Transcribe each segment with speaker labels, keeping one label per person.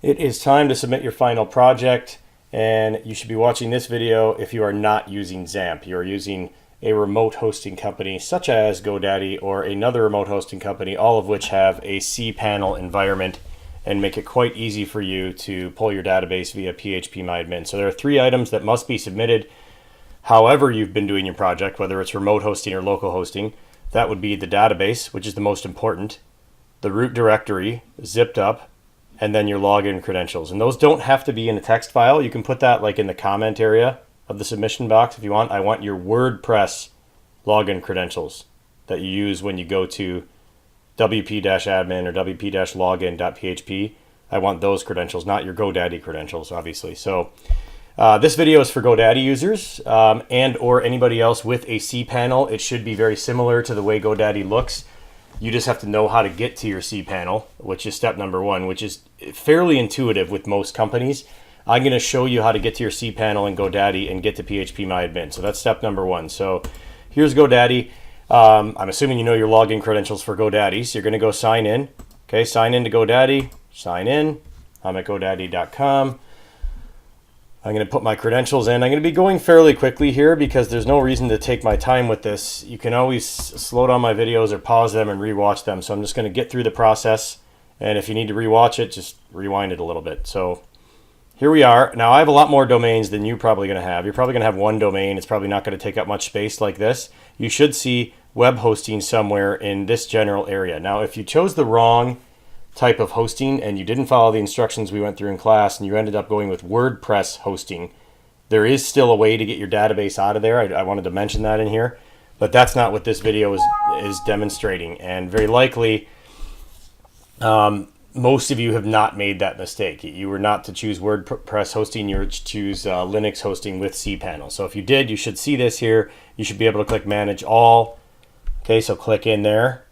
Speaker 1: It is time to submit your final project, and you should be watching this video if you are not using XAMPP. You are using a remote hosting company such as GoDaddy or another remote hosting company, all of which have a cPanel environment and make it quite easy for you to pull your database via PHP MyAdmin. So there are 3 items that must be submitted however you've been doing your project, whether it's remote hosting or local hosting. That would be the database, which is the most important, the root directory, zipped up, and then your login credentials. And those don't have to be in a text file. You can put that like in the comment area of the submission box if you want. I want your WordPress login credentials that you use when you go to wp-admin or wp-login.php. I want those credentials, not your GoDaddy credentials, obviously. So this video is for GoDaddy users and or anybody else with a cPanel. It should be very similar to the way GoDaddy looks. You just have to know how to get to your cPanel, which is step number 1, which is fairly intuitive with most companies. I'm going to show you how to get to your cPanel in GoDaddy and get to PHP MyAdmin. So that's step number 1. So here's GoDaddy. I'm assuming you know your login credentials for GoDaddy. So you're going to go sign in. Okay, sign in to GoDaddy. Sign in. I'm at GoDaddy.com. I'm going to put my credentials in. I'm going to be going fairly quickly here because there's no reason to take my time with this. You can always slow down my videos or pause them and rewatch them. So I'm just going to get through the process. And if you need to rewatch it, just rewind it a little bit. So here we are. Now I have a lot more domains than you're probably going to have. You're probably going to have one domain. It's probably not going to take up much space like this. You should see web hosting somewhere in this general area. Now, if you chose the wrong type of hosting and you didn't follow the instructions we went through in class and you ended up going with WordPress hosting, there is still a way to get your database out of there. I wanted to mention that in here, but that's not what this video is demonstrating. And very likely, most of you have not made that mistake. You were not to choose WordPress hosting, you were to choose Linux hosting with cPanel. So if you did, you should see this here. You should be able to click Manage All. Okay, so click in there.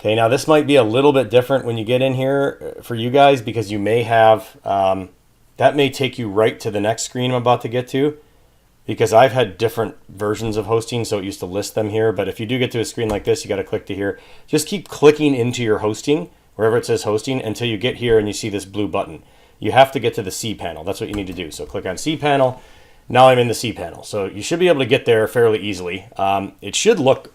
Speaker 1: Okay, now this might be a little bit different when you get in here for you guys because you may have, that may take you right to the next screen I'm about to get to because I've had different versions of hosting, so it used to list them here. But if you do get to a screen like this, you got to click to here. Just keep clicking into your hosting, wherever it says hosting, until you get here and you see this blue button. You have to get to the cPanel. That's what you need to do. So click on cPanel. Now I'm in the cPanel. So you should be able to get there fairly easily. It should look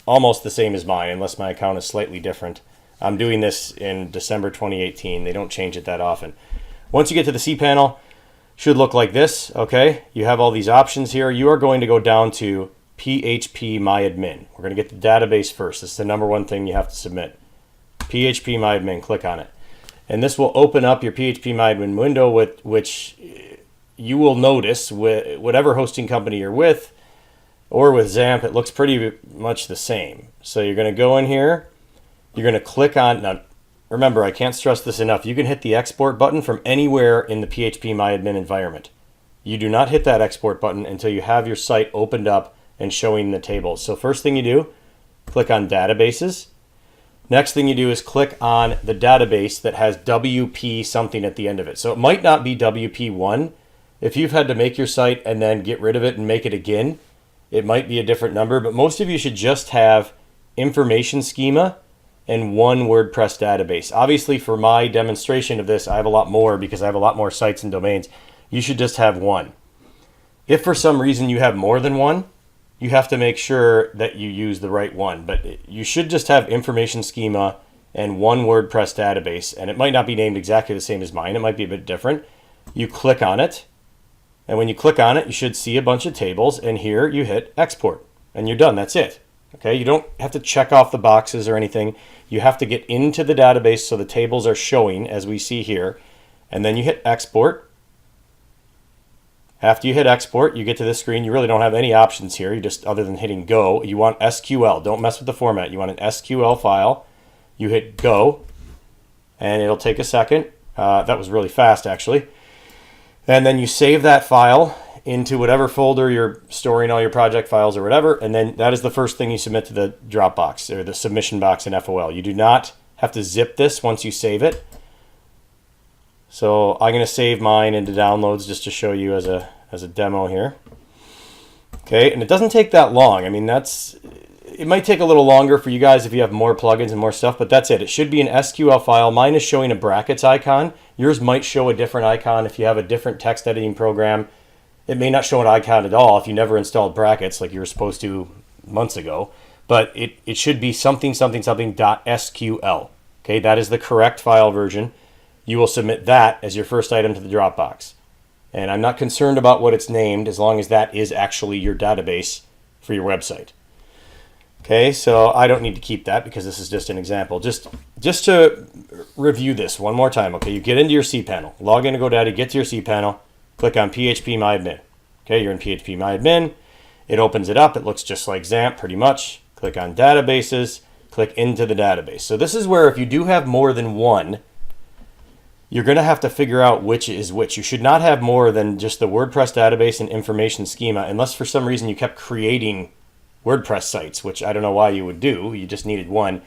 Speaker 1: almost the same as mine, unless my account is slightly different. I'm doing this in December 2018. They don't change it that often. Once you get to the cPanel, should look like this. Okay, you have all these options here. You are going to go down to PHP MyAdmin. We're going to get the database first. This is the number 1 thing you have to submit. PHP MyAdmin, click on it. And this will open up your PHP MyAdmin window, with which you will notice with whatever hosting company you're with, or with XAMPP, it looks pretty much the same. So you're going to go in here, you're going to click on, now remember, I can't stress this enough, you can hit the export button from anywhere in the PHP MyAdmin environment. You do not hit that export button until you have your site opened up and showing the tables. So first thing you do, click on databases. Next thing you do is click on the database that has WP something at the end of it. So it might not be WP1. If you've had to make your site and then get rid of it and make it again, it might be a different number, but most of you should just have information schema and one WordPress database. Obviously, for my demonstration of this, I have a lot more because I have a lot more sites and domains. You should just have one. If for some reason you have more than one, you have to make sure that you use the right one. But you should just have information schema and one WordPress database, and it might not be named exactly the same as mine. It might be a bit different. You click on it. And when you click on it, you should see a bunch of tables, and here you hit export, and you're done. That's it. Okay, you don't have to check off the boxes or anything. You have to get into the database so the tables are showing as we see here, and then you hit export. After you hit export, you get to this screen. You really don't have any options here. You just, other than hitting go, you want SQL. Don't mess with the format. You want an SQL file. You hit go, and it'll take a second. That was really fast, actually. And then you save that file into whatever folder you're storing all your project files or whatever, and then that is the first thing you submit to the Dropbox or the submission box in FOL. You do not have to zip this once you save it. So I'm going to save mine into downloads just to show you as a demo here. Okay, and it doesn't take that long. I mean, it might take a little longer for you guys if you have more plugins and more stuff, but that's it. It should be an SQL file. Mine is showing a brackets icon. Yours might show a different icon if you have a different text editing program. It may not show an icon at all if you never installed brackets like you were supposed to months ago, but it should be something .SQL. Okay, that is the correct file version. You will submit that as your first item to the Dropbox. And I'm not concerned about what it's named as long as that is actually your database for your website. Okay, so I don't need to keep that because this is just an example. Just to review this one more time. Okay, you get into your cPanel, log into GoDaddy, get to your cPanel, click on PHP MyAdmin. Okay, you're in PHP MyAdmin. It opens it up. It looks just like XAMPP pretty much. Click on databases, click into the database. So this is where if you do have more than one, you're going to have to figure out which is which. You should not have more than just the WordPress database and information schema, unless for some reason you kept creating WordPress sites, which I don't know why you would do. You just needed one.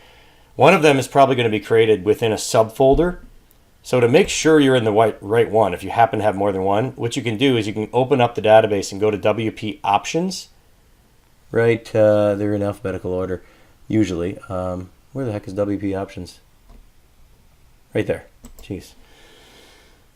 Speaker 1: One of them is probably going to be created within a subfolder. So to make sure you're in the right one, if you happen to have more than one, what you can do is you can open up the database and go to WP Options. Right, they're in alphabetical order, usually. Where the heck is WP Options? Right there. Jeez.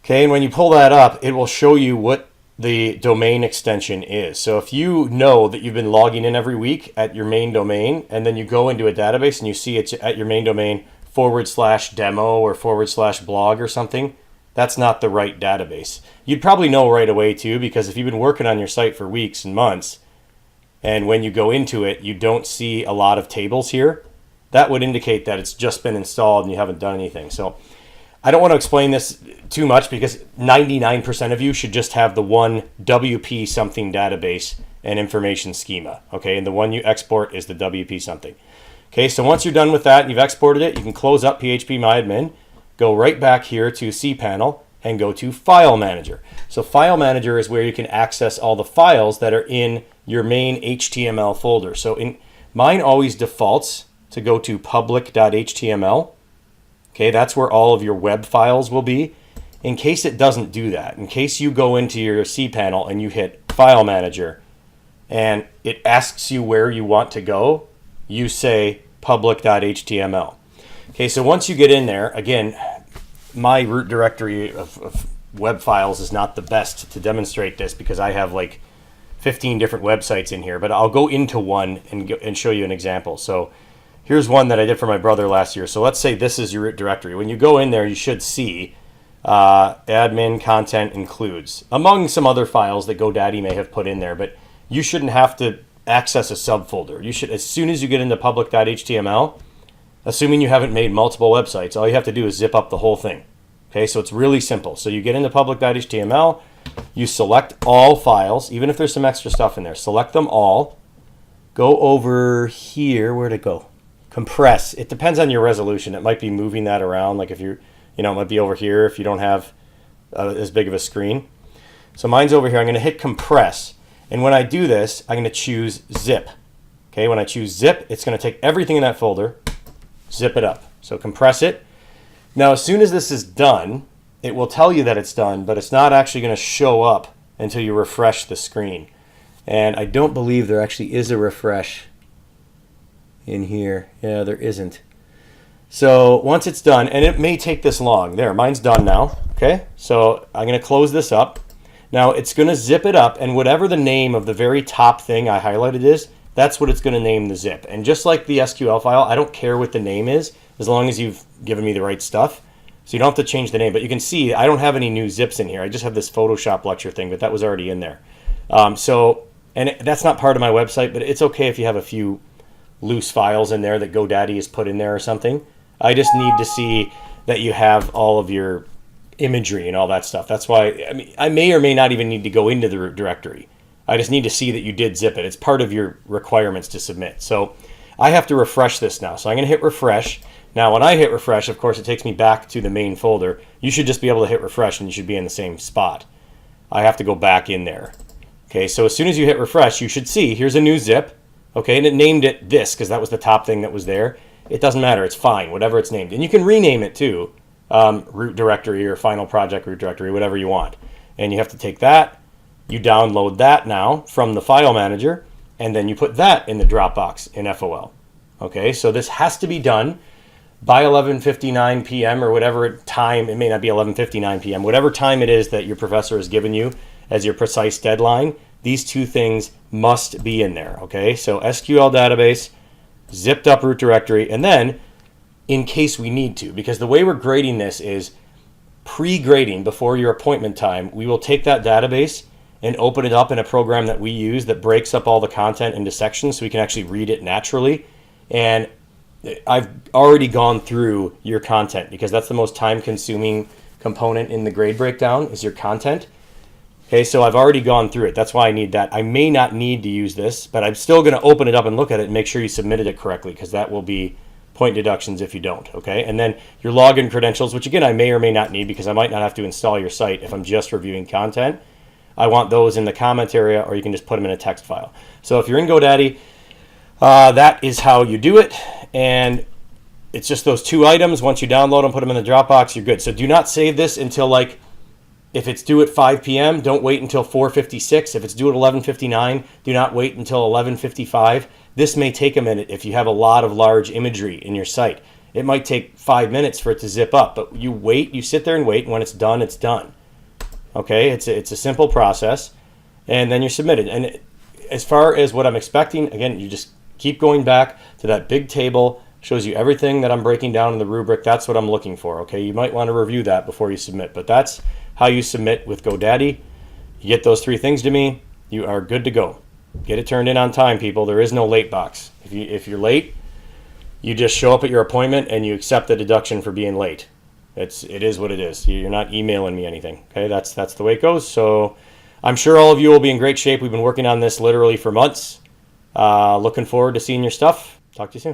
Speaker 1: Okay, and when you pull that up, it will show you what the domain extension is. So if you know that you've been logging in every week at your main domain, and then you go into a database and you see it's at your main domain /demo or /blog or something, that's not the right database. You'd probably know right away too, because if you've been working on your site for weeks and months, and when you go into it, you don't see a lot of tables here, that would indicate that it's just been installed and you haven't done anything. So I don't want to explain this too much because 99% of you should just have the one WP something database and information schema. Okay, and the one you export is the WP something. Okay, so once you're done with that and you've exported it, you can close up PHP MyAdmin, go right back here to cPanel, and go to File Manager. So File Manager is where you can access all the files that are in your main HTML folder. So mine always defaults to go to public.html. Okay, that's where all of your web files will be. In case it doesn't do that, in case you go into your cPanel and you hit File Manager and it asks you where you want to go, you say public.html. Okay, so once you get in there, again, my root directory of web files is not the best to demonstrate this because I have like 15 different websites in here, but I'll go into one and show you an example. So here's one that I did for my brother last year. So let's say this is your root directory. When you go in there, you should see admin content includes, among some other files that GoDaddy may have put in there, but you shouldn't have to access a subfolder. You should, as soon as you get into public.html, assuming you haven't made multiple websites, all you have to do is zip up the whole thing. Okay, so it's really simple. So you get into public.html, you select all files, even if there's some extra stuff in there, select them all, go over here, where'd it go? Compress. It depends on your resolution. It might be moving that around, like if you're, it might be over here if you don't have as big of a screen. So mine's over here. I'm going to hit compress. And when I do this, I'm going to choose zip. Okay, when I choose zip, it's going to take everything in that folder, zip it up. So compress it. Now, as soon as this is done, it will tell you that it's done, but it's not actually going to show up until you refresh the screen. And I don't believe there actually is a refresh in here. Yeah, there isn't. So once it's done, and it may take this long. There, mine's done now. Okay, so I'm going to close this up. Now it's going to zip it up, and whatever the name of the very top thing I highlighted is, that's what it's going to name the zip. And just like the SQL file, I don't care what the name is, as long as you've given me the right stuff. So you don't have to change the name. But you can see I don't have any new zips in here. I just have this Photoshop lecture thing, but that was already in there. And that's not part of my website, but it's okay if you have a few loose files in there that GoDaddy has put in there or something. I just need to see that you have all of your imagery and all that stuff. That's why, I mean, I may or may not even need to go into the root directory. I just need to see that you did zip it. It's part of your requirements to submit. So I have to refresh this now. So I'm going to hit refresh. Now, when I hit refresh, of course, it takes me back to the main folder. You should just be able to hit refresh and you should be in the same spot. I have to go back in there. Okay, so as soon as you hit refresh, you should see, here's a new zip. Okay, and it named it this because that was the top thing that was there. It doesn't matter. It's fine, whatever it's named. And you can rename it too, root directory or final project root directory, whatever you want. And you have to take that. You download that now from the file manager. and then you put that in the Dropbox in FOL. Okay, so this has to be done by 11:59 p.m. or whatever time. It may not be 11:59 p.m. Whatever time it is that your professor has given you as your precise deadline, these two things must be in there. Okay, so SQL database, zipped up root directory, and then in case we need to, because the way we're grading this is pre-grading before your appointment time, we will take that database and open it up in a program that we use that breaks up all the content into sections so we can actually read it naturally. And I've already gone through your content because that's the most time-consuming component in the grade breakdown is your content. Okay, so I've already gone through it. That's why I need that. I may not need to use this, but I'm still going to open it up and look at it and make sure you submitted it correctly, because that will be point deductions if you don't. Okay, and then your login credentials, which again I may or may not need because I might not have to install your site if I'm just reviewing content. I want those in the comment area, or you can just put them in a text file. So if you're in GoDaddy, that is how you do it, and it's just those two items. Once you download them, put them in the Dropbox, you're good. So do not save this until, like, if it's due at 5 p.m., don't wait until 4:56. If it's due at 11:59, do not wait until 11:55. This may take a minute if you have a lot of large imagery in your site. It might take 5 minutes for it to zip up, but you wait, you sit there and wait, and when it's done, it's done. Okay, it's a simple process, and then you're submitted. And as far as what I'm expecting, again, you just keep going back to that big table, shows you everything that I'm breaking down in the rubric. That's what I'm looking for. Okay, you might want to review that before you submit, but that's how you submit with GoDaddy. You get those three things to me, you are good to go. Get it turned in on time, people. There is no late box. If you're late, you just show up at your appointment and you accept the deduction for being late. It is what it is. You're not emailing me anything. Okay, that's the way it goes. So I'm sure all of you will be in great shape. We've been working on this literally for months. Looking forward to seeing your stuff. Talk to you soon.